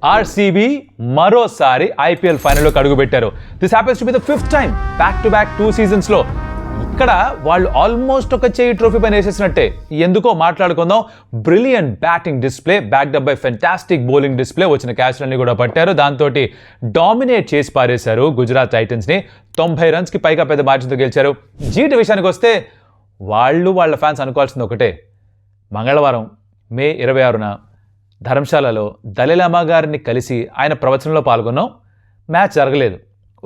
RCB మరోసారి IPL ఫైనల్లోకి అడుగుపెట్టారు. This happens to be the 5th time back to back 2 సీజన్స్లో. ఇక్కడ వాళ్ళు ఆల్మోస్ట్ ఒక చేయి ట్రోఫీ పైన వేసేసినట్టే. ఎందుకో మాట్లాడుకుందాం. Brilliant batting display backed up by fantastic bowling display. వచ్చిన క్యాచ్లన్నీ కూడా పట్టారు. దాంతో డామినేట్ చేసి పారేశారు గుజరాత్ టైటన్స్ని. 90 రన్స్కి పైగా పెద్ద మార్జిన్తో గెలిచారు. జీటీ విషయానికి వస్తే వాళ్ళ ఫ్యాన్స్ అనుకోవాల్సింది ఒకటే. మంగళవారం మే 26న ధర్మశాలలో దలైలామా గారిని కలిసి ఆయన ప్రవచనంలో పాల్గొన్నాం. మ్యాచ్ జరగలేదు.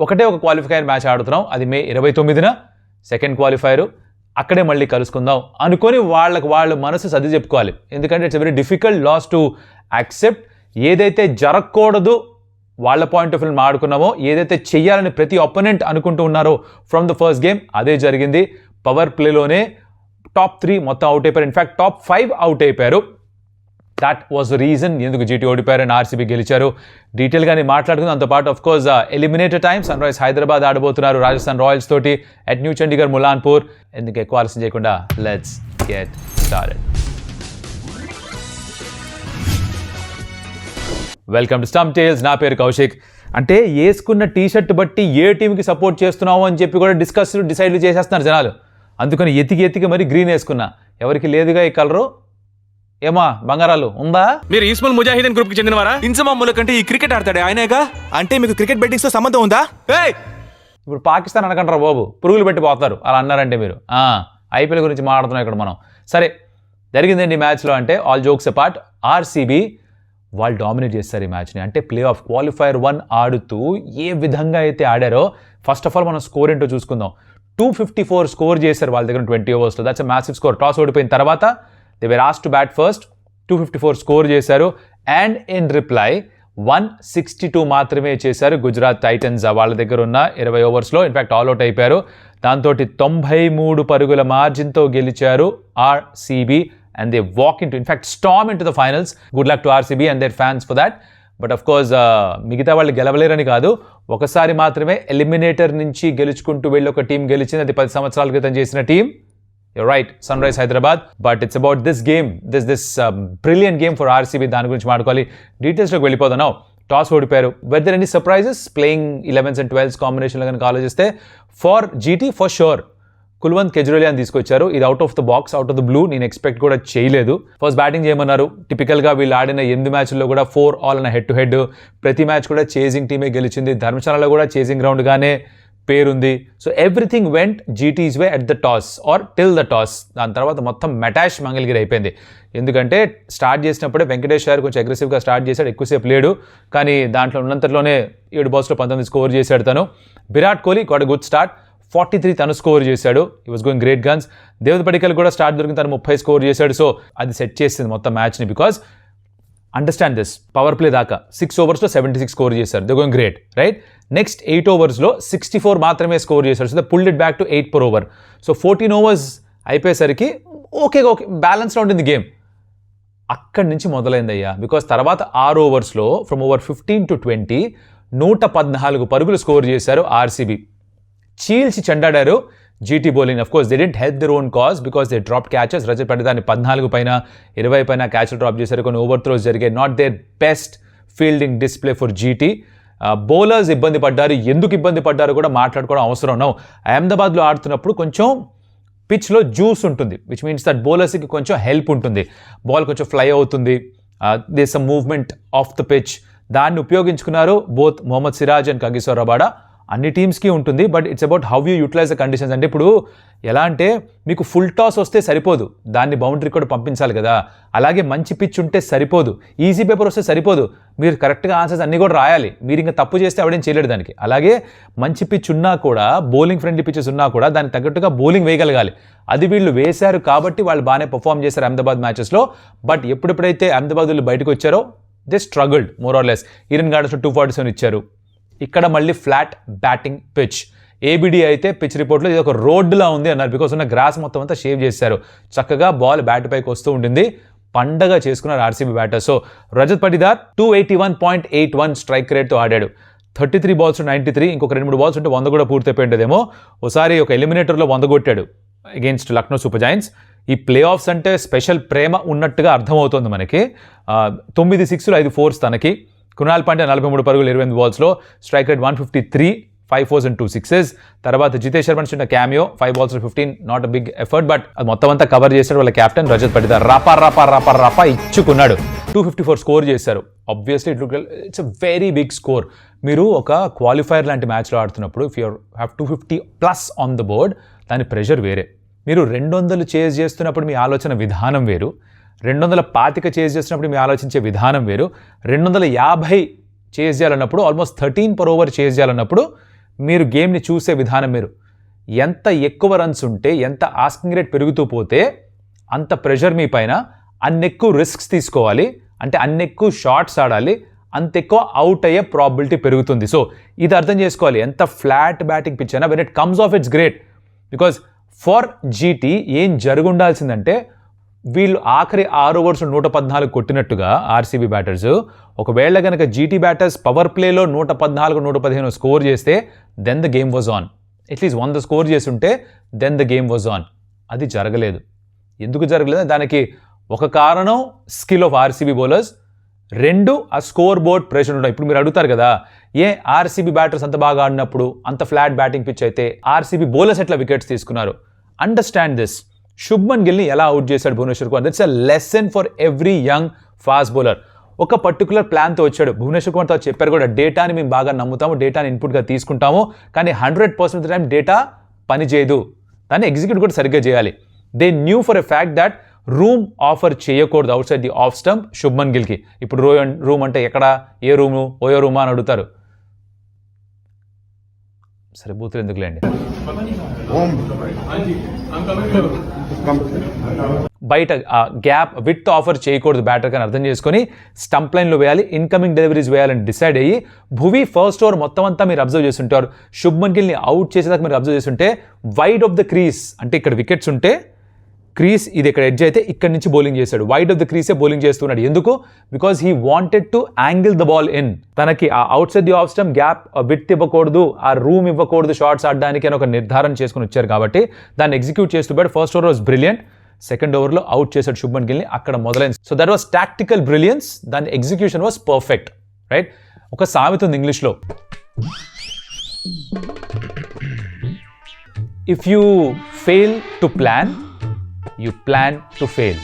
ఒకటే ఒక క్వాలిఫైయర్ మ్యాచ్ ఆడుతున్నాం. అది మే 29న సెకండ్ క్వాలిఫైయరు. అక్కడే మళ్ళీ కలుసుకుందాం అనుకొని వాళ్ళు మనసు సర్ది చెప్పుకోవాలి. ఎందుకంటే it's very difficult loss to accept. ఏదైతే జరగకూడదు వాళ్ళ పాయింట్ ఆఫ్ వ్యూ ఆడుకున్నామో, ఏదైతే చెయ్యాలని ప్రతి అపోనెంట్ అనుకుంటూ ఉన్నారో ఫ్రమ్ ద ఫస్ట్ గేమ్ అదే జరిగింది. పవర్ ప్లేలోనే టాప్ 3 మొత్తం అవుట్ అయిపోయారు. ఇన్ఫ్యాక్ట్ టాప్ 5 అవుట్ అయిపోయారు. దట్ వాజ్ ద రీజన్ ఎందుకు జీటీ ఓడిపోయారు అండ్ ఆర్సీబీ గెలిచారు. డీటెయిల్గానే మాట్లాడుకుందాం. అంతపాటు of course eliminator time sun rise Hyderabad ఆడబోతున్నారు రాజస్థాన్ రాయల్స్ తోటి అట్ న్యూ చండీగఢ్ ములాన్పూర్. ఎందుకు ఎక్కువ ఆలస్యం చేయకుండా let's get started. Welcome to stump tales. నా పేరు కౌశిక్. అంటే వేసుకున్న టీషర్ట్ బట్టి ఏ టీంకి సపోర్ట్ చేస్తున్నావు అని చెప్పి కూడా డిసైడ్ చేసేస్తున్నారు జనాలు. అందుకని ఎతికి మరి గ్రీన్ వేసుకున్నా. ఎవరికి లేదుగా ఈ కలరు. ఏమా బంగారాలు ఉందా? మీరు ఈస్మాల్ ముజాహిదీన్ గ్రూప్ కి చెందినవారా? ఇంజమాముల కంటే ఈ క్రికెట్ ఆడతాడే ఆయనేగా. అంటే మీకు క్రికెట్ బెట్టింగ్స్ తో సంబంధం ఉందా? ఇప్పుడు పాకిస్తాన్ అనకంటారా బాబు, పురుగులు పెట్టి పోతారు అలా అన్నారంటే మీరు. ఐపీఎల్ గురించి మాట్లాడుతున్నాం ఇక్కడ మనం. సరే, జరిగిందండి మ్యాచ్లో. అంటే ఆల్ జోక్స్ అపార్ట్, ఆర్సీబీ వాళ్ళు డామినేట్ చేస్తారు ఈ మ్యాచ్ని. అంటే ప్లే ఆఫ్ క్వాలిఫైర్ 1 ఆడుతూ ఏ విధంగా అయితే ఆడారో, ఫస్ట్ ఆఫ్ ఆల్ మనం స్కోర్ ఏంటో చూసుకుందాం. 254 స్కోర్ చేశారు వాళ్ళ దగ్గర 20 ఓవర్స్లో. That's a massive score. Toss ఓడిపోయిన తర్వాత they were asked to bat first. 254 score చేశారు. అండ్ ఇన్ రిప్లై 162 మాత్రమే చేశారు గుజరాత్ టైటన్స్ వాళ్ళ దగ్గర ఉన్న 20 ఓవర్స్లో. ఇన్ఫ్యాక్ట్ ఆల్అౌట్ అయిపోయారు. దాంతో 93 పరుగుల మార్జిన్తో గెలిచారు RCB. And they walk into, in fact storm into the finals. Good luck to RCB and their fans for that. But of course మిగతా వాళ్ళు గెలవలేరని కాదు, ఒకసారి మాత్రమే ఎలిమినేటర్ నుంచి గెలుచుకుంటూ వెళ్ళి ఒక టీం గెలిచింది. అది 10 సంవత్సరాల క్రితం చేసిన team. You're right, Sunrise Hyderabad. But it's about this game, this brilliant game for RCB. దాని గురించి మాట్లాడుకోవాలి. డీటెయిల్స్లోకి వెళ్ళిపోదాం. టాస్ ఓడిపోయారు. Were there any surprises? Playing 11s and 12s కాంబినేషన్లో కనుక ఆలోచిస్తే for GT for sure Kulwant Kejriwal తీసుకొచ్చారు. ఇది out of the box, out of the blue. నేను ఎక్స్పెక్ట్ కూడా చేయలేదు. ఫస్ట్ బ్యాటింగ్ చేయమన్నారు. టిపికల్గా వీళ్ళు ఆడిన 8 మ్యాచ్ల్లో కూడా 4 ఆల్ అన్న హెడ్ టు హెడ్. ప్రతి మ్యాచ్ కూడా చేజింగ్ టీమే గెలిచింది. ధర్మశాలలో కూడా చేజింగ్ గ్రౌండ్గానే పేరుంది. So everything went GT's way at the toss or till the toss. దాని తర్వాత మొత్తం మెటాష్ మంగళగిరి అయిపోయింది. ఎందుకంటే స్టార్ట్ చేసినప్పుడే వెంకటేష్ గారు కొంచెం అగ్రెసివ్గా స్టార్ట్ చేశాడు. ఎక్కువసేపు లేడు, కానీ దాంట్లో ఉన్నంతలోనే 7 బాల్స్లో 19 స్కోర్ చేశాడు తను. Virat Kohli got a good start. 43 తను స్కోర్ చేశాడు. ఈ was going great guns. Devdutt Padikkal కూడా స్టార్ట్ దొరికింది, తను 30 స్కోర్ చేశాడు. సో అది సెట్ చేసింది మొత్తం మ్యాచ్ని. Because understand this, power play దాకా 6 ఓవర్స్లో 76 స్కోర్ చేశారు. They going great, right? Next 8 ఓవర్స్లో 64 మాత్రమే స్కోర్ చేశారు. So they pulled it back to 8 per over. So 14 overs అయిపోయేసరికి ఓకే బ్యాలెన్స్లో ఉంటుంది గేమ్. అక్కడి నుంచి మొదలైందయ్యా. బికాస్ తర్వాత 6 ఓవర్స్లో ఫ్రమ్ ఓవర్ 15 to 20 114 పరుగులు స్కోర్ చేశారు ఆర్సీబీ. చీల్చి చెండాడారు GT bowling. Of course they didn't help their own cause because they drop catches. Rajat పడిదాన్ని 14 పైన 20 పైన క్యాచ్లు డ్రాప్ చేశారు. కొన్ని ఓవర్ త్రోస్ జరిగాయి. Not their best fielding display for GT. Bowlers ఇబ్బంది పడ్డారు. ఎందుకు ఇబ్బంది పడ్డారు కూడా మాట్లాడుకోవడం అవసరం. అహ్మదాబాద్లో ఆడుతున్నప్పుడు కొంచెం పిచ్లో జ్యూస్ ఉంటుంది, విచ్ మీన్స్ దట్ బౌలర్స్కి కొంచెం హెల్ప్ ఉంటుంది. బాల్ కొంచెం ఫ్లై అవుతుంది. They some movement off the pitch. దాన్ని ఉపయోగించుకున్నారు both Mohammed Siraj and Kagiso Rabada. అన్ని టీమ్స్కి ఉంటుంది. But it's about how you utilise the conditions. అంటే ఇప్పుడు ఎలా అంటే మీకు ఫుల్ టాస్ వస్తే సరిపోదు, దాన్ని బౌండరీ కూడా పంపించాలి కదా. అలాగే మంచి పిచ్ ఉంటే సరిపోదు, ఈజీ పేపర్ వస్తే సరిపోదు, మీరు కరెక్ట్గా ఆన్సర్స్ అన్నీ కూడా రాయాలి. మీరు ఇంకా తప్పు చేస్తే ఎవడేం చేయలేడు దానికి. అలాగే మంచి పిచ్ ఉన్నా కూడా, బౌలింగ్ ఫ్రెండ్లీ పిచెస్ ఉన్నా కూడా దానికి తగ్గట్టుగా బౌలింగ్ వేయగలగాలి. అది వీళ్ళు వేశారు కాబట్టి వాళ్ళు బాగానే పర్ఫామ్ చేశారు అహ్మదాబాద్ మ్యాచెస్లో. బట్ ఎప్పుడెప్పుడైతే అహ్మదాబాద్ వీళ్ళు బయటకు వచ్చారో they struggled more or less. Eden గార్డెన్స్లో 247 ఇచ్చారు. ఇక్కడ మళ్ళీ ఫ్లాట్ బ్యాటింగ్ పిచ్. ఏబిడి అయితే పిచ్ రిపోర్ట్లో ఇది ఒక రోడ్డులా ఉంది అన్నారు. బికాస్ ఉన్న గ్రాస్ మొత్తం అంతా షేవ్ చేశారు. చక్కగా బాల్ బ్యాట్ పైకి వస్తూ ఉండింది. పండగ చేసుకున్నారు RCB batter. So Rajat Patidar 281.81 strike రేట్తో ఆడాడు. 33 బాల్స్ 93. ఇంకొక 2-3 బాల్స్ ఉంటే 100 కూడా పూర్తి అయిపోయిందేమో. ఒకసారి ఒక ఎలిమినేటర్లో 100 కొట్టాడు అగేన్స్ట్ లక్నో సూపర్ జైంట్స్. ఈ ప్లే ఆఫ్స్ అంటే స్పెషల్ ప్రేమ ఉన్నట్టుగా అర్థమవుతుంది మనకి. 9 6లు 5 4s తనకి. కృణాల్ పాండ్యా 43 పరుగులు 28 బాల్స్లో, strike rate 153, 5 4s and 2 6s. తర్వాత జితేష్ శర్మ చిన్న cameo 5 balls 15, not a big effort, but అది మొత్తం అంతా కవర్ చేశాడు వాళ్ళ కెప్టెన్ రజత్ పటిదార్. రపా ఇచ్చుకున్నాడు. 254 స్కోర్ చేశారు. Obviously it's a very big score. మీరు ఒక క్వాలిఫైర్ లాంటి మ్యాచ్లో ఆడుతున్నప్పుడు if you have 250+ on the board, దాని ప్రెషర్ వేరే. మీరు 200 చేజ్ చేస్తున్నప్పుడు మీ ఆలోచన విధానం వేరు, 225 చేజ్ చేస్తున్నప్పుడు మీ ఆలోచించే విధానం వేరు, 250 చేజ్ చేయాలన్నప్పుడు ఆల్మోస్ట్ 13 per over చేజ్ చేయాలన్నప్పుడు మీరు గేమ్ని చూసే విధానం మీరు. ఎంత ఎక్కువ రన్స్ ఉంటే, ఎంత ఆస్కింగ్ రేట్ పెరుగుతూ పోతే అంత ప్రెషర్ మీ పైన, అన్నెక్కువ రిస్క్స్ తీసుకోవాలి, అంటే అన్నెక్కువ షాట్స్ ఆడాలి, అంత ఎక్కువ అవుట్ అయ్యే ప్రాబిలిటీ పెరుగుతుంది. సో ఇది అర్థం చేసుకోవాలి. ఎంత ఫ్లాట్ బ్యాటింగ్ పిచ్ అయినా when it comes of it's great. Because for GT ఏం జరుగుండాల్సిందంటే వీళ్ళు ఆఖరి 6 overs 114 కొట్టినట్టుగా ఆర్సీబీ బ్యాటర్స్, ఒకవేళ కనుక జీటీ బ్యాటర్స్ పవర్ ప్లేలో 114, 115 స్కోర్ చేస్తే then the game was on. At least 100 score చేసి ఉంటే then the game was on. అది జరగలేదు. ఎందుకు జరగలేదు? దానికి ఒక కారణం స్కిల్ ఆఫ్ ఆర్సీబీ బౌలర్స్, 2 ఆ స్కోర్ బోర్డ్ ప్రెషర్ ఉంటాయి. ఇప్పుడు మీరు అడుగుతారు కదా, ఆర్సీబీ బ్యాటర్స్ అంత బాగా ఆడినప్పుడు, అంత ఫ్లాట్ బ్యాటింగ్ పిచ్ అయితే ఆర్సీబీ బౌలర్స్ ఎట్లా వికెట్స్ తీసుకున్నారు? Understand this. శుభ్మన్ గిల్ని ఎలా అవుట్ చేశాడు Bhuvneshwar Kumar? That's a lesson for every young fast bowler. ఒక పర్టికులర్ ప్లాన్తో వచ్చాడు భువనేశ్వర్ కుమార్తో. చెప్పారు కూడా, డేటాని మేము బాగా నమ్ముతాము, డేటాని ఇన్పుట్గా తీసుకుంటాము, కానీ 100% ఆఫ్ ద టైం డేటా పనిచేయదు, దాన్ని ఎగ్జిక్యూట్ కూడా సరిగ్గా చేయాలి. They knew for a fact that room offer చేయకూడదు outside the off stump Shubman గిల్కి. ఇప్పుడు రూమ్ అంటే ఎక్కడ, ఏ రూము, ఓయో రూమా అని అడుగుతారు. సరే బూతులు ఎందుకులేండి. బయట గ్యాప్ విత్ ఆఫర్ చేయకూడదు బ్యాటర్ కానీ అర్థం చేసుకొని స్టంప్ లైన్లో వేయాలి, ఇన్కమింగ్ డెలివరీస్ వేయాలని డిసైడ్ అయ్యి భువి ఫస్ట్ ఓవర్ మొత్తం అంతా మీరు అబ్జర్వ్ చేస్తుంటారు. శుభ్మన్ గిల్ని అవుట్ చేసేదాకా మీరు అబ్జర్వ్ చేస్తుంటే వైడ్ ఆఫ్ ద క్రీస్, అంటే ఇక్కడ వికెట్స్ ఉంటే క్రీస్ ఇది ఇక్కడ ఎడ్జ్ అయితే ఇక్కడ నుంచి బౌలింగ్ చేశాడు, వైడ్ ఆఫ్ ద క్రీసే బౌలింగ్ చేస్తున్నాడు. ఎందుకు? Because he wanted to angle the ball in. తనకి ఆ out side the off stump gap with ఇవ్వకూడదు, ఆ రూమ్ ఇవ్వకూడదు షాట్స్ ఆడడానికి అని ఒక నిర్ధారణ చేసుకుని వచ్చారు కాబట్టి దాన్ని ఎగ్జిక్యూట్ చేస్తూ but first over was brilliant. Second ఓవర్లో అవుట్ చేశాడు శుభ్మన్ గిల్ని, అక్కడ మొదలైంది. So that was tactical brilliance, దాని ఎగ్జిక్యూషన్ వాస్ పర్ఫెక్ట్. రైట్? ఒక సామెత ఉంది ఇంగ్లీష్లో, if you fail to plan you plan to fail.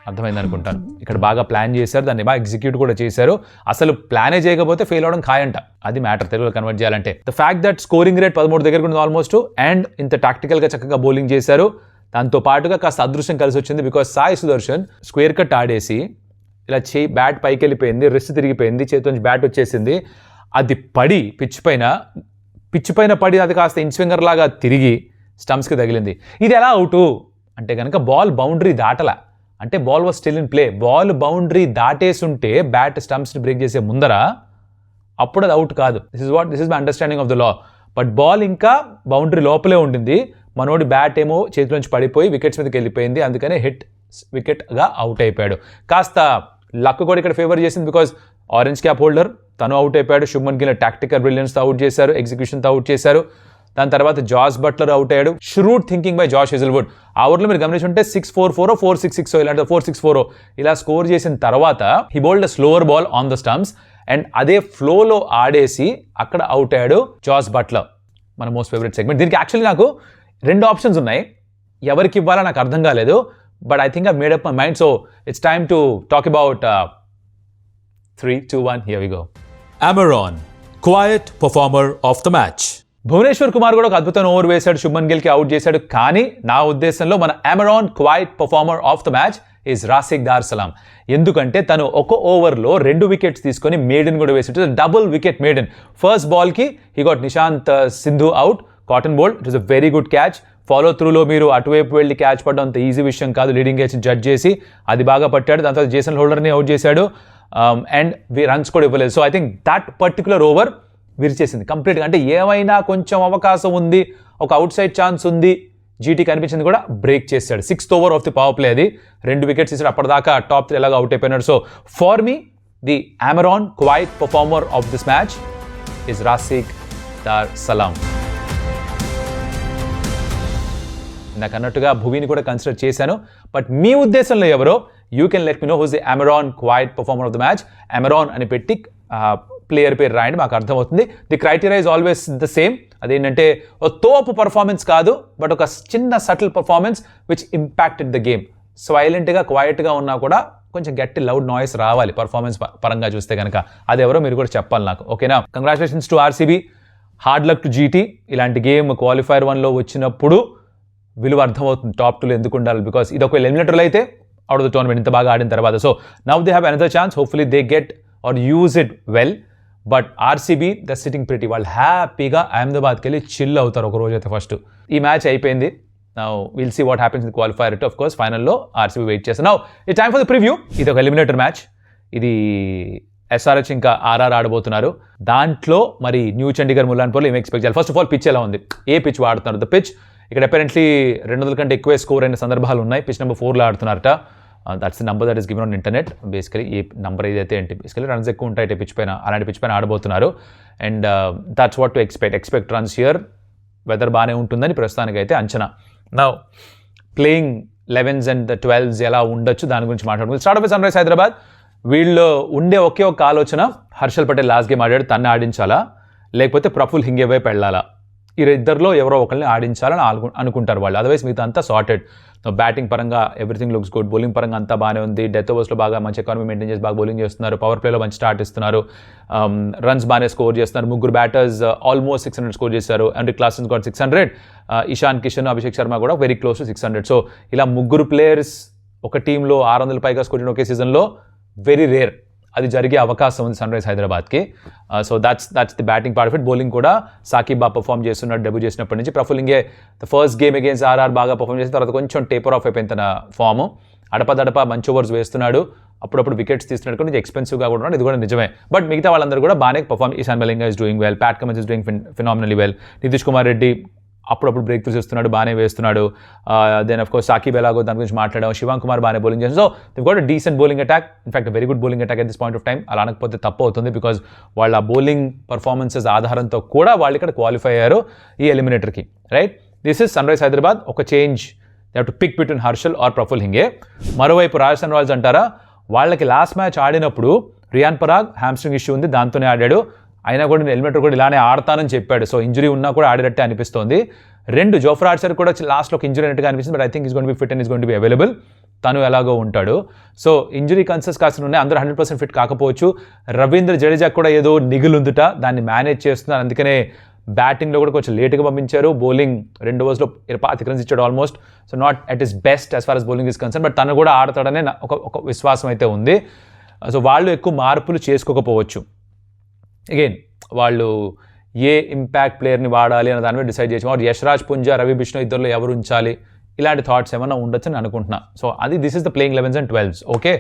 అర్థమైంది అనుకుంటాను. ఇక్కడ బాగా ప్లాన్ చేశారు, దాన్ని బాగా ఎగ్జిక్యూట్ కూడా చేశారు. అసలు ప్లానే చేయకపోతే ఫెయిల్ అవడం ఖాయంట. అది మ్యాటర్ తెలుగులో కన్వర్ట్ చేయాలంటే. The fact that scoring rate 13 దగ్గర ఉంది ఆల్మోస్ట్, అండ్ ఇంత టాక్టికల్గా చక్కగా బౌలింగ్ చేశారు. దాంతో పాటుగా కాస్త అదృష్టం కలిసి వచ్చింది. Because Sai Sudharsan square cut ఆడేసి ఇలా బ్యాట్ పైకి వెళ్ళిపోయింది, రిస్ట్ తిరిగిపోయింది, చేతి నుంచి బ్యాట్ వచ్చేసింది. అది పడి పిచ్ పైన పడి అది కాస్త ఇన్స్వింగర్ లాగా తిరిగి స్టంప్స్కి తగిలింది. ఇది ఎలా అవుటు అంటే కనుక బాల్ బౌండరీ దాటలా, అంటే ball was still in play. Ball boundary దాటేసుంటే బ్యాట్ స్టంప్స్ని బ్రేక్ చేసే ముందర అప్పుడు అది అవుట్ కాదు. This is my understanding of the law. But ball ఇంకా బౌండరీ లోపలే ఉండింది, మనోడి బ్యాట్ ఏమో చేతిలోంచి పడిపోయి వికెట్స్ మీదకి వెళ్ళిపోయింది, అందుకనే హిట్ వికెట్గా అవుట్ అయిపోయాడు. కాస్త లక్ కూడా ఇక్కడ ఫేవర్ చేసింది, బికాజ్ ఆరెంజ్ క్యాప్ హోల్డర్ తను అవుట్ అయిపోయాడు. శుభ్మన్ గిల్ టాక్టికల్ బ్రిలియన్స్తో అవుట్ చేశారు, ఎగ్జిక్యూషన్తో అవుట్ చేశారు. దాని తర్వాత జాస్ బట్లర్ అవుట్ అయ్యాడు. Shrewd thinking by Josh Hazlewood. ఆ ఓవర్లో మీరు గమనించుంటే 6-4-4 4-6-6 ఇలాంటి 4-6-4 ఇలా స్కోర్ చేసిన తర్వాత he bowled a slower ball on the stumps, and అదే ఫ్లోలో ఆడేసి అక్కడ అవుట్ అయ్యాడు జాస్ బట్లర్. మన మోస్ట్ ఫేవరెట్ సెగ్మెంట్. దీనికి యాక్చువల్లీ నాకు 2 ఆప్షన్స్ ఉన్నాయి, ఎవరికి ఇవ్వాలో నాకు అర్థం కాలేదు. But I think I made up my mind. So it's time to talk about 3, 2, 1 here we go. Amaron, quiet performer of the match. Bhuvneshwar Kumar కూడా ఒక అద్భుతమైన ఓవర్ వేశాడు, శుభ్మన్ గిల్కి అవుట్ చేశాడు. కానీ నా ఉద్దేశంలో మన అమెరాన్ quiet performer of the match is Rasikh Dar Salam. ఎందుకంటే తను ఒక ఓవర్లో 2 వికెట్స్ తీసుకొని మేడెన్ కూడా వేసి డబుల్ వికెట్ మేడెన్. ఫస్ట్ బాల్కి he got Nishant Sindhu out, caught and bowled. It is a very good catch. Follow త్రూలో మీరు అటువైపు వెళ్ళి క్యాచ్ పడడం అంత ఈజీ విషయం కాదు, లీడింగ్ క్యాచ్ జడ్జ్ చేసి అది బాగా పట్టాడు. దాని తర్వాత జేసన్ హోల్డర్ని అవుట్ చేశాడు, అండ్ రన్స్ కూడా ఇవ్వలేదు. So I think that particular over విరిచేసింది కంప్లీట్గా. అంటే ఏమైనా కొంచెం అవకాశం ఉంది, ఒక అవుట్ సైడ్ ఛాన్స్ ఉంది, జీటీ కనిపించింది కూడా బ్రేక్ చేశాడు. 6th over of the power play అది, 2 వికెట్స్ ఇస్తాడు. అప్పటిదాకా టాప్ 3 ఎలాగో అవుట్ అయిపోయినాడు. So far me the Amaron quiet performer of this match is Rasikh Dar Salam. నాకు అన్నట్టుగా భువిని కూడా కన్సిడర్ చేశాను, బట్ మీ ఉద్దేశంలో ఎవరో you can let me know who's the Amaron quiet performer of the match. Amaron అని పెట్టి ప్లేయర్ పేరు రాయండి, మాకు అర్థమవుతుంది. The criteria is always the same. అదేంటంటే ఒక తోపు పర్ఫార్మెన్స్ కాదు, బట్ ఒక చిన్న subtle performance which impacted the game. సైలెంట్గా క్వైట్గా ఉన్నా కూడా కొంచెం గట్టి లౌడ్ నాయిస్ రావాలి పర్ఫార్మెన్స్ పరంగా చూస్తే కనుక. అదెవరో మీరు కూడా చెప్పాలి నాకు, ఓకేనా? Congratulations to RCB, hard luck to GT. ఇలాంటి గేమ్ క్వాలిఫైర్ 1లో వచ్చినప్పుడు విలువ అర్థమవుతుంది టాప్ 2లో ఎందుకు ఉండాలి, బికాస్ ఇది ఒక ఎలిమినేటర్లో అయితే అవుట్ ఆఫ్ ద టోర్నమెంట్ ఇంత బాగా ఆడిన తర్వాత. So now they have another chance, hopefully they get or use it well. But RCB the sitting pretty, వాళ్ళు హ్యాపీగా అహ్మదాబాద్కి వెళ్ళి చిల్ అవుతారు ఒక రోజు అయితే. ఫస్ట్ ఈ మ్యాచ్ అయిపోయింది. Now will see what happens in qualifier two. Of course ఫైనల్లో ఆర్సీబీ వెయిట్ చేస్తాను. నౌ ఈ టైమ్ ఫర్ ద ప్రివ్యూ. ఇది ఒక ఎలిమినేటర్ మ్యాచ్. ఇది ఎస్ఆర్హెచ్ ఇంకా ఆర్ఆర్ ఆడబోతున్నారు. దాంట్లో మరి న్యూ చండీగఢ్ ముల్లాన్పూర్లో ఏం ఎక్స్పెక్ట్ చేయాలి? ఫస్ట్ ఆఫ్ ఆల్ పిచ్ ఎలా ఉంది, ఏ పిచ్ వాడుతున్నారు? ద పిచ్ ఇక్కడ అపెరెంట్లీ 200 కంటే ఎక్కువే స్కోర్ అయిన సందర్భాలు ఉన్నాయి. పిచ్ నెంబర్ 4లో ఆడుతున్నారట. That's the number that is given on internet. Basically ఈ నంబర్ ఏదైతే ఏంటి, బేసికలీ రన్స్ ఎక్కువ ఉంటాయి పిచ్ పైన, అలాంటి పిచ్ పైన ఆడబోతున్నారు. And that's what to expect runs here. Weather బాగానే ఉంటుందని ప్రస్తుతానికి అయితే అంచనా. Now playing 11s and 12s ఎలా ఉండొచ్చు దాని గురించి మాట్లాడుకుందాం. Start of sun rise Hyderabad. వీళ్ళు ఉండే ఒకే ఒక ఆలోచన, హర్షల్ పటేల్ లాస్ట్ గేమ్ ఆడాడు, తన్ని ఆడించాలా లేకపోతే ప్రఫుల్ హింగే వైపు వెళ్ళాలా, ఈ ఇద్దరిలో ఎవరో ఒకరిని ఆడించాలని అనుకుంటారు వాళ్ళు. అదర్వైజ్ మిగతా అంతా సార్టెడ్. బ్యాటింగ్ పరంగా ఎవ్రీథింగ్ లుక్స్ గుడ్, బౌలింగ్ పరంగా అంతా బాగానే ఉంది. డెత్ ఓవర్స్లో బాగా మంచి ఎకానమీ మెయింటైన్ చేసి బాగా బౌలింగ్ చేస్తున్నారు. పవర్ ప్లేలో మంచి స్టార్ట్ ఇస్తున్నారు. రన్స్ బాగానే స్కోర్ చేస్తున్నారు. ముగ్గురు బ్యాటర్స్ ఆల్మోస్ట్ 600 స్కోర్ చేశారు. And Klaasen's got 600. Ishan Kishan, Abhishek Sharma కూడా వెరీ క్లోజ్ టు 600. సో ఇలా ముగ్గురు ప్లేయర్స్ ఒక టీంలో 600 పైగా స్కోర్ చేయడం ఒకే సీజన్లో వెరీ రేర్. అది జరిగే అవకాశం ఉంది సన్ రైజ్ హైదరాబాద్కి. So that's the batting part of it. Bowling కూడా సాకిబ్ బాగా పర్ఫామ్ చేస్తున్నాడు డెబ్యూ చేసినప్పటి నుంచి. Praful Hinge the first game against RR బాగా పర్ఫామ్ చేసిన తర్వాత కొంచెం టేపర్ ఆఫ్ అయిపోయింది తన ఫామ్. అడపదడప మంచి ఓవర్స్ వేస్తున్నాడు, అప్పుడప్పుడు వికెట్స్ తీస్తున్నాడు, కొంచెం ఎక్స్పెన్సివ్గా కూడా ఉన్నాడు, ఇది కూడా నిజమే. బట్ మిగతా వాళ్ళందరూ కూడా బాగానే perform. Eshan Malinga is doing well, Pat Cummins is doing phenomenally well. Nitish Kumar Reddy అప్పుడప్పుడు బ్రేక్ త్రూస్ ఇస్తున్నాడు, బాగానే వేస్తున్నాడు. దెన్ ఆఫ్ కోర్స్ సాకిబ్ ఎలాగో దాని గురించి మాట్లాడాం. శివాంగ్ కుమార్ బాగానే బౌలింగ్ చేస్తాడు. So they've got decent bowling attack, in fact very good bowling attack at this point of time. అలా అనకపోతే తప్పు అవుతుంది, బికాజ్ వాళ్ళ బౌలింగ్ పర్ఫార్మెన్సెస్ ఆధారంతో కూడా వాళ్ళు ఇక్కడ క్వాలిఫై అయ్యారు ఈ ఎలిమినేటర్కి, right? This is sun rise Hyderabad. ఒక change, they have to pick between Harshal or Praful Hinge. మరోవైపు రాజస్థాన్ రాయల్స్ అంటారా, వాళ్ళకి లాస్ట్ మ్యాచ్ ఆడినప్పుడు రియాన్ పరాగ్ హ్యామ్స్ట్రింగ్ ఇష్యూ ఉంది, దాంతోనే ఆడాడు. అయినా కూడా నేను ఎలిమినేటర్ కూడా ఇలానే ఆడతానని చెప్పాడు. సో ఇంజరీ ఉన్నా కూడా ఆడినట్టే అనిపిస్తోంది. 2 జోఫ్రా ఆర్చర్ కూడా లాస్ట్లో ఒక ఇంజరీ అయినట్టుగా అనిపిస్తుంది, but I think is gonna be fit and is gonna be available. తను ఎలాగో ఉంటాడు. సో ఇంజరీ కన్సర్న్స్ కాసిన ఉన్నాయి, అందరూ 100% ఫిట్ కాకపోవచ్చు. రవీంద్ర జడేజా కూడా ఏదో నిగులుందుట, దాన్ని మేనేజ్ చేస్తున్నారు. అందుకనే బ్యాటింగ్లో కూడా కొంచెం లేట్గా పంపించారు. బౌలింగ్ 2 ఓవర్స్లో 25 రన్స్ ఇచ్చాడు almost. So not at is best as far as bowling is concern, but తను కూడా ఆడతాడనే ఒక విశ్వాసం అయితే ఉంది. సో వాళ్ళు ఎక్కువ మార్పులు చేసుకోకపోవచ్చు. అగైన్ వాళ్ళు ఏ ఇంపాక్ట్ ప్లేయర్ని వాడాలి అనే దాని మీద డిసైడ్ చేసి యశ్రాజ్ పుంజా, రవి బిష్ణోయ్ ఇద్దరులో ఎవరు ఉంచాలి, ఇలాంటి థాట్స్ ఏమైనా ఉండొచ్చు అని అనుకుంటున్నా. సో అది this is the playing 11s and 12s. Okay,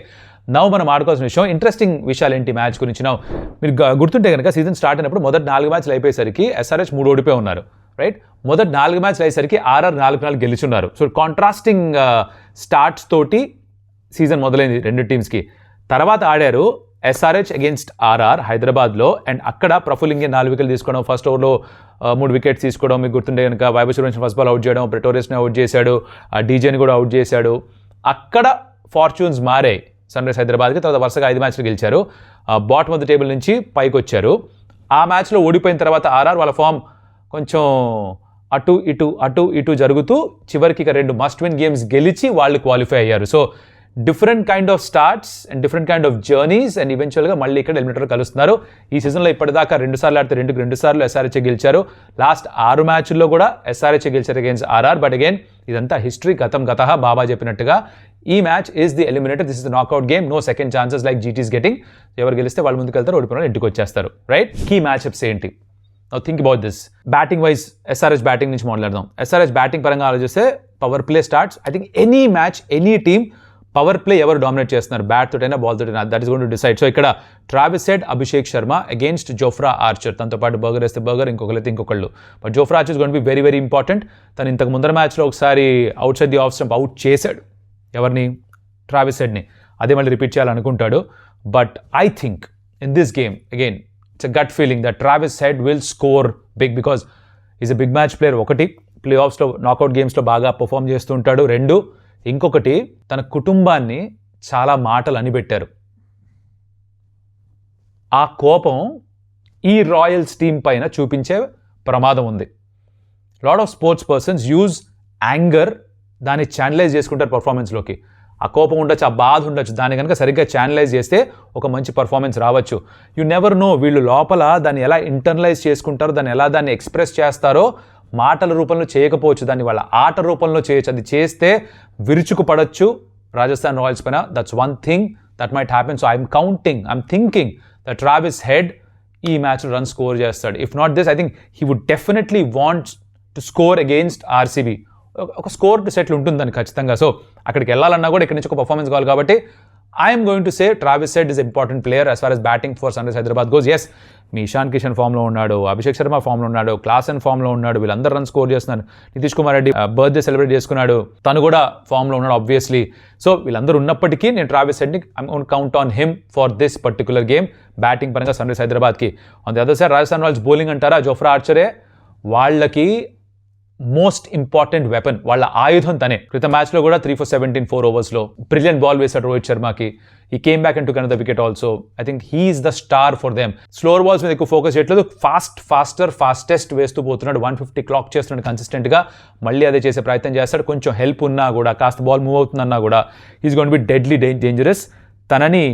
now మనం ఆడుకోవాల్సిన విషయం, ఇంట్రెస్టింగ్ విషయాలు ఏంటి మ్యాచ్ గురించి. నౌ మీరు గుర్తుంటే కనుక సీజన్ స్టార్ట్ అయినప్పుడు మొదటి 4 మ్యాచ్లు అయిపోయేసరికి ఎస్ఆర్హెచ్ 3 ఓడిపోయి ఉన్నారు, రైట్? మొదటి 4 మ్యాచ్లు అయ్యేసరికి ఆర్ఆర్ 4 గెలిచున్నారు. సో కాంట్రాస్టింగ్ స్టార్ట్స్ తోటి సీజన్ మొదలైంది 2 టీమ్స్కి. తర్వాత ఆడారు ఎస్ఆర్హెచ్ అగేన్స్ట్ ఆర్ఆర్ హైదరాబాద్లో, అండ్ అక్కడ ప్రఫుల్ హింగే 4 వికెట్లు తీసుకోవడం, ఫస్ట్ ఓవర్లో 3 వికెట్స్ తీసుకోవడం. మీకు గుర్తుంటే కనుక Vaibhav Suryavanshi first ball out చేయడం, ప్రెటోరియస్ని అవుట్ చేశాడు, డీజేని కూడా అవుట్ చేశాడు. అక్కడ ఫార్చ్యూన్స్ మారాయి సన్ రైజ్ హైదరాబాద్కి. తర్వాత వరుసగా 5 మ్యాచ్లు గెలిచారు, బాటమ్ ఆఫ్ ద టేబుల్ నుంచి పైకి వచ్చారు. ఆ మ్యాచ్లో ఓడిపోయిన తర్వాత ఆర్ఆర్ వాళ్ళ ఫామ్ కొంచెం అటు ఇటు జరుగుతూ చివరికి ఇక 2 మస్ట్ విన్ గేమ్స్ గెలిచి వాళ్ళు క్వాలిఫై అయ్యారు. So different kind of starts and different kind of journeys, and ఈవెన్చువల్గా మళ్ళీ ఇక్కడ ఎలిమినేటర్ కలుస్తున్నారు. ఈ సీజన్లో ఇప్పటిదాకా 2 సార్లు ఆడితే 2 సార్లు ఎస్ఆర్హెచ్ గెలిచారు. లాస్ట్ 6 మ్యాచ్ల్లో కూడా ఎస్ఆర్హెచ్ గెలిచారు అగేన్స్ ఆర్ఆర్. బట్ అగైన్ ఇదంతా హిస్టరీ, గతః బాబా చెప్పినట్టుగా ఈ match is the eliminator. This is the knockout game, no second chances like GT's getting. ఎవరు గెలిస్తే వాళ్ళు ముందుకు వెళ్తారు, ఓడిపోయిన ఇంటికి వచ్చేస్తారు, రైట్? కీ మ్యాచ్అప్స్ ఏంటి? Now think about this. Batting wise SRH batting నుంచి మాట్లాడదాం. ఎస్ఆర్హెచ్ బ్యాటింగ్ పరంగా ఆలోచిస్తే power play starts. I think any match, any team power play ఎవరు డామినేట్ చేస్తున్నారు, బ్యాట్ తోటైనా బాల్ తోటైనా, that is going to decide. So ఇక్కడ Travis Head, Abhishek Sharma against Jofra Archer. తనతో పాటు బర్గర్ వేస్తే బర్గర్, ఇంకొకరైతే ఇంకొకళ్ళు. But Jofra Archer is going to be very very important. తను ఇంతకు ముందర మ్యాచ్లో ఒకసారి outside the off stump out చేశాడు, ఎవరిని? ట్రావిస్ హెడ్ని. అదే మళ్ళీ రిపీట్ చేయాలనుకుంటాడు. But I think in this game again it's a gut feeling that Travis Head will score big, because is a big match player. 1, play ఆఫ్స్లో knockout గేమ్స్లో బాగా perform చేస్తుంటాడు. 2, ఇంకొకటి తన కుటుంబాన్ని చాలా మాటలు అనిపెట్టారు. ఆ కోపం ఈ రాయల్స్ టీం పైన చూపించే ప్రమాదం ఉంది. Lot of sports persons use anger, దాన్ని ఛానలైజ్ చేసుకుంటారు పర్ఫార్మెన్స్లోకి. ఆ కోపం ఉండొచ్చు, ఆ బాధ ఉండొచ్చు, దాన్ని కనుక సరిగ్గా ఛానలైజ్ చేస్తే ఒక మంచి పర్ఫార్మెన్స్ రావచ్చు. యు నెవర్ నో వీళ్ళు లోపల దాన్ని ఎలా ఇంటర్నలైజ్ చేసుకుంటారో, దాన్ని ఎక్స్ప్రెస్ చేస్తారో. మాటల రూపంలో చేయకపోవచ్చు, దాన్ని వాళ్ళ ఆట రూపంలో చేయొచ్చు. అది చేస్తే విరుచుకు పడవచ్చు రాజస్థాన్ రాయల్స్ పైన. That's one thing that might happen. So I'm thinking that Travis Head ఈ మ్యాచ్లో రన్ స్కోర్ చేస్తాడు. If not this, I think he would definitely wants to score against RCB. ఒక స్కోర్ సెట్లు ఉంటుందని ఖచ్చితంగా. సో అక్కడికి వెళ్ళాలన్నా కూడా ఇక్కడ నుంచి ఒక పర్ఫార్మెన్స్ కావాలి. కాబట్టి I'm going to say Travis Head is important player as far as batting for sun rise Hyderabad goes. Yes, మీ ఇషాన్ కిషన్ ఫామ్లో ఉన్నాడు, అభిషేక్ శర్మ ఫామ్లో ఉన్నాడు, క్లాసెన్ ఫామ్లో ఉన్నాడు, వీళ్ళందరూ రన్ స్కోర్ చేస్తున్నారు. నితీష్ కుమార్ రెడ్డి బర్త్డే సెలబ్రేట్ చేసుకున్నాడు, తను కూడా ఫామ్లో ఉన్నాడు ఆబ్వియస్లీ. సో వీళ్ళందరూ ఉన్నప్పటికీ నేను ట్రావిస్ హెడ్ని I'm count on him for this particular game batting పరంగా సన్ రైజ్ హైదరాబాద్కి. On the other side Rajasthan Royals bowling అంటారా, జోఫ్రా ఆర్చరే వాళ్ళకి మోస్ట్ ఇంపార్టెంట్ వెపన్, వాళ్ళ ఆయుధం తనే. క్రితం మ్యాచ్లో కూడా 3 for 17 4 ఓవర్స్లో బ్రిలియంట్ బాల్ వేశాడు రోహిత్ శర్మకి. He came back and took another wicket also. I think he's the star for them. Slower balls మీద ఎక్కువ ఫోకస్ చేయట్లేదు, ఫాస్టెస్ట్ వేస్తూ పోతున్నాడు. 150 క్లాక్ చేస్తున్నాడు కన్సిస్టెంట్గా. మళ్ళీ అదే చేసే ప్రయత్నం చేస్తాడు. కొంచెం హెల్ప్ ఉన్నా కూడా, కాస్త బాల్ మూవ్ అవుతుందన్నా కూడా is gonna be deadly dangerous. తనని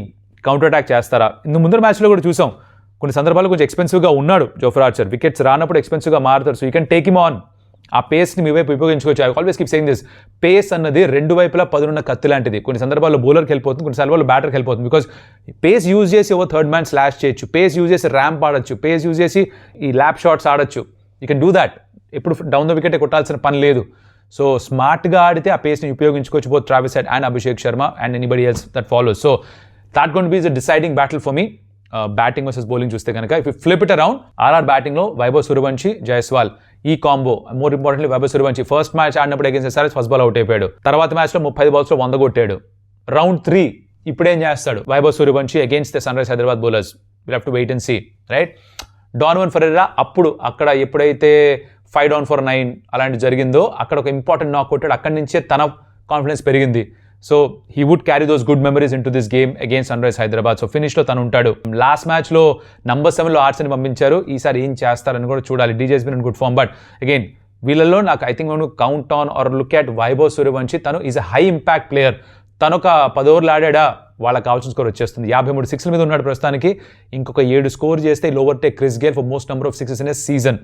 కౌంటర్ అటాక్ చేస్తారా? ఇందు ముందర మ్యాచ్లో కూడా చూసాం, కొన్ని సందర్భాల్లో కొంచెం ఎక్స్పెన్సివ్గా ఉన్నాడు జోఫ్రా ఆర్చర్. వికెట్స్ రానప్పుడు ఎక్స్పెన్సివ్గా మారుతాడు. So you can take him on. ఆ పేస్ని మీ వైపు ఉపయోగించుకోవచ్చు. I always keep saying this, pace అన్నది రెండు వైపులా పదునున్న కత్తి లాంటిది. కొన్ని సందర్భాల్లో బౌలర్కి వెళ్ళిపోతుంది, కొన్ని సందర్భాల్లో బ్యాటర్కి వెళ్ళిపోతుంది. బికాజ్ పేస్ యూజ్ చేసి ఓవర్ థర్డ్ మ్యాన్ స్లాష్ చేయొచ్చు, పేస్ యూజ్ చేసి ర్యాంప్ ఆడొచ్చు, పేస్ యూజ్ చేసి ఈ ల్యాప్ షాట్స్ ఆడొచ్చు. You can do that. ఎప్పుడు డౌన్ ద వికెట్ కొట్టాల్సిన పని లేదు. సో స్మార్ట్గా ఆడితే ఆ పేస్ని ఉపయోగించుకోవచ్చు both Travis head and Abhishek Sharma and anybody else that follows. So that going to be the deciding battle for me. Batting versus bowling చూస్తే కనుక if you flip it around, RR బ్యాటింగ్లో వైభవ్ సూర్యవంశీ, జైస్వాల్ ఈ combo. More importantly Vaibhav Suryavanshi first match ఆడినప్పుడు against SRH first ball out అయిపోయాడు. తర్వాత మ్యాచ్లో 30 balls 100 కొట్టాడు. Round 3 ఇప్పుడేం చేస్తాడు Vaibhav Suryavanshi against the sun rise Hyderabad bowlers? Will have to wait and see, right? Donovan Ferreira అక్కడ ఎప్పుడైతే 5 down for 9 అలాంటి జరిగిందో అక్కడ ఒక ఇంపార్టెంట్ నాక్ కొట్టాడు. అక్కడి నుంచే తన కాన్ఫిడెన్స్ పెరిగింది. So he would carry those good memories in to this game against sun rise Hyderabad. So ఫినిష్లో తను ఉంటాడు. లాస్ట్ మ్యాచ్లో నంబర్ 7లో ఆర్ట్స్ని పంపించారు. ఈసారి ఏం చేస్తారని కూడా చూడాలి. DJ's been in good form. But again వీళ్ళల్లో నాకు I think count on or look at Vaibhav Suryavanshi. తను is a high impact player. తను ఒక 10 overs ఆడాడా వాళ్ళకి కావాల్సిన స్కోర్ వచ్చేస్తుంది. 53 6 మీద ఉన్నాడు ప్రస్తుతానికి. ఇంకొక 7 స్కోర్ చేస్తే lower take Chris Gayle for most number of 6 in a season.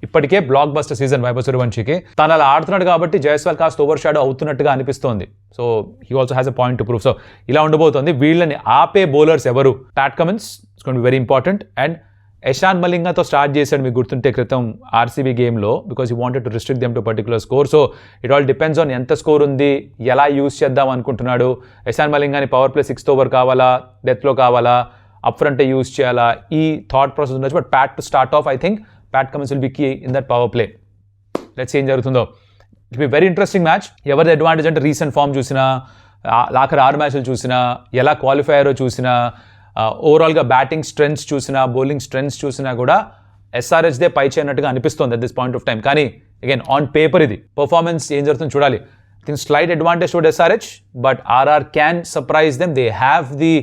ఇప్పటికే బ్లాక్ బస్టర్ సీజన్ వైభవ్ సూర్యవంశీకి. తను అలా ఆడుతున్నాడు కాబట్టి జైస్వాల్ కాస్త ఓవర్ షాడో అవుతున్నట్టుగా అనిపిస్తోంది. So he also has a point to prove. So ఇలా ఉండబోతుంది. వీళ్ళని ఆపే బౌలర్స్ ఎవరు? Pat Cummins it's going to be very important. And Eshan మలింగాతో స్టార్ట్ చేశాడు మీకు గుర్తుంటే క్రితం ఆర్సీబీ గేమ్లో, because you wanted to restrict them to particular score. So it all depends on ఎంత స్కోర్ ఉంది, ఎలా యూస్ చేద్దాం అనుకుంటున్నాడు. యశాంత్ మలింగాని పవర్ ప్లే 6th over కావాలా, డెత్లో కావాలా, అప్ ఫ్రంటే యూస్ చేయాలా, ఈ థాట్ ప్రాసెస్ ఉండొచ్చు. But Pat to start off, I think Pat Cummins will be key in that power play. Let's ఏం జరుగుతుందో. It be very interesting match. ఎవరిది అడ్వాంటేజ్ అంటే recent form చూసినా, ఆఖరి 6 matches చూసినా, ఎలా క్వాలిఫై అయ్యారో చూసినా, ఓవరాల్గా బ్యాటింగ్ స్ట్రెంగ్స్ చూసినా, బౌలింగ్ స్ట్రెంగ్స్ చూసినా కూడా ఎస్ఆర్హెచ్దే పై చేయనట్టుగా అనిపిస్తుంది at this point of time. కానీ అగైన్ ఆన్ పేపర్ ఇది పర్ఫార్మెన్స్ ఏం జరుగుతుందో చూడాలి. I think slight advantage to SRH, but RR can surprise them. They have the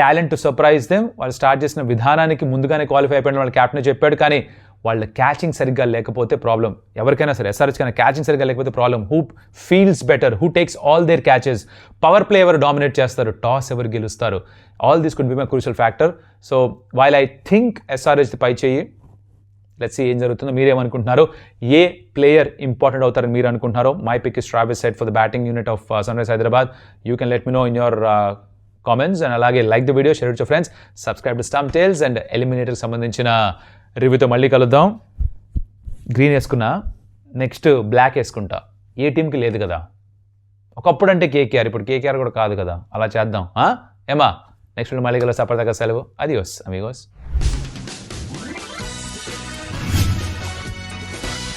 talent to surprise them. వాళ్ళు స్టార్ట్ చేసిన విధానానికి ముందుగానే క్వాలిఫై అయిపోయిన వాళ్ళ క్యాప్టెన్ చెప్పాడు. కానీ వాళ్ళ క్యాచింగ్ సరిగ్గా లేకపోతే ప్రాబ్లం. ఎవరికైనా సరే ఎస్ఆర్హెచ్ కన్నా క్యాచింగ్ సరిగ్గా లేకపోతే problem. Who feels better, who takes all their catches, power play ఎవరు డామినేట్ చేస్తారు, టాస్ ఎవరు గెలుస్తారు, all this could be my crucial factor. So while I think SRH పై చేయి. లెట్స్ సీ ఏం జరుగుతుందో. మీరేమనుకుంటున్నారు? ఏ ప్లేయర్ ఇంపార్టెంట్ అవుతారని మీరు అనుకుంటున్నారో? My pick is Travis Head for the batting unit of sun rise Hyderabad. You can let me know in your comments. And అలాగే like the video, share it your friends, subscribe to stump Tales. And ఎలిమినేటర్కి సంబంధించిన రివ్యూతో మళ్ళీ కలుద్దాం. Green వేసుకున్నా, next black వేసుకుంటా. ఏ టీంకి లేదు కదా. ఒకప్పుడు అంటే కేకేఆర్, ఇప్పుడు కేకేఆర్ కూడా కాదు కదా. అలా చేద్దాం ఏమా? నెక్స్ట్ మళ్ళీ కలుస్తా. అప్పటిదాకా సెలవు. అదియోస్ అమిగోస్.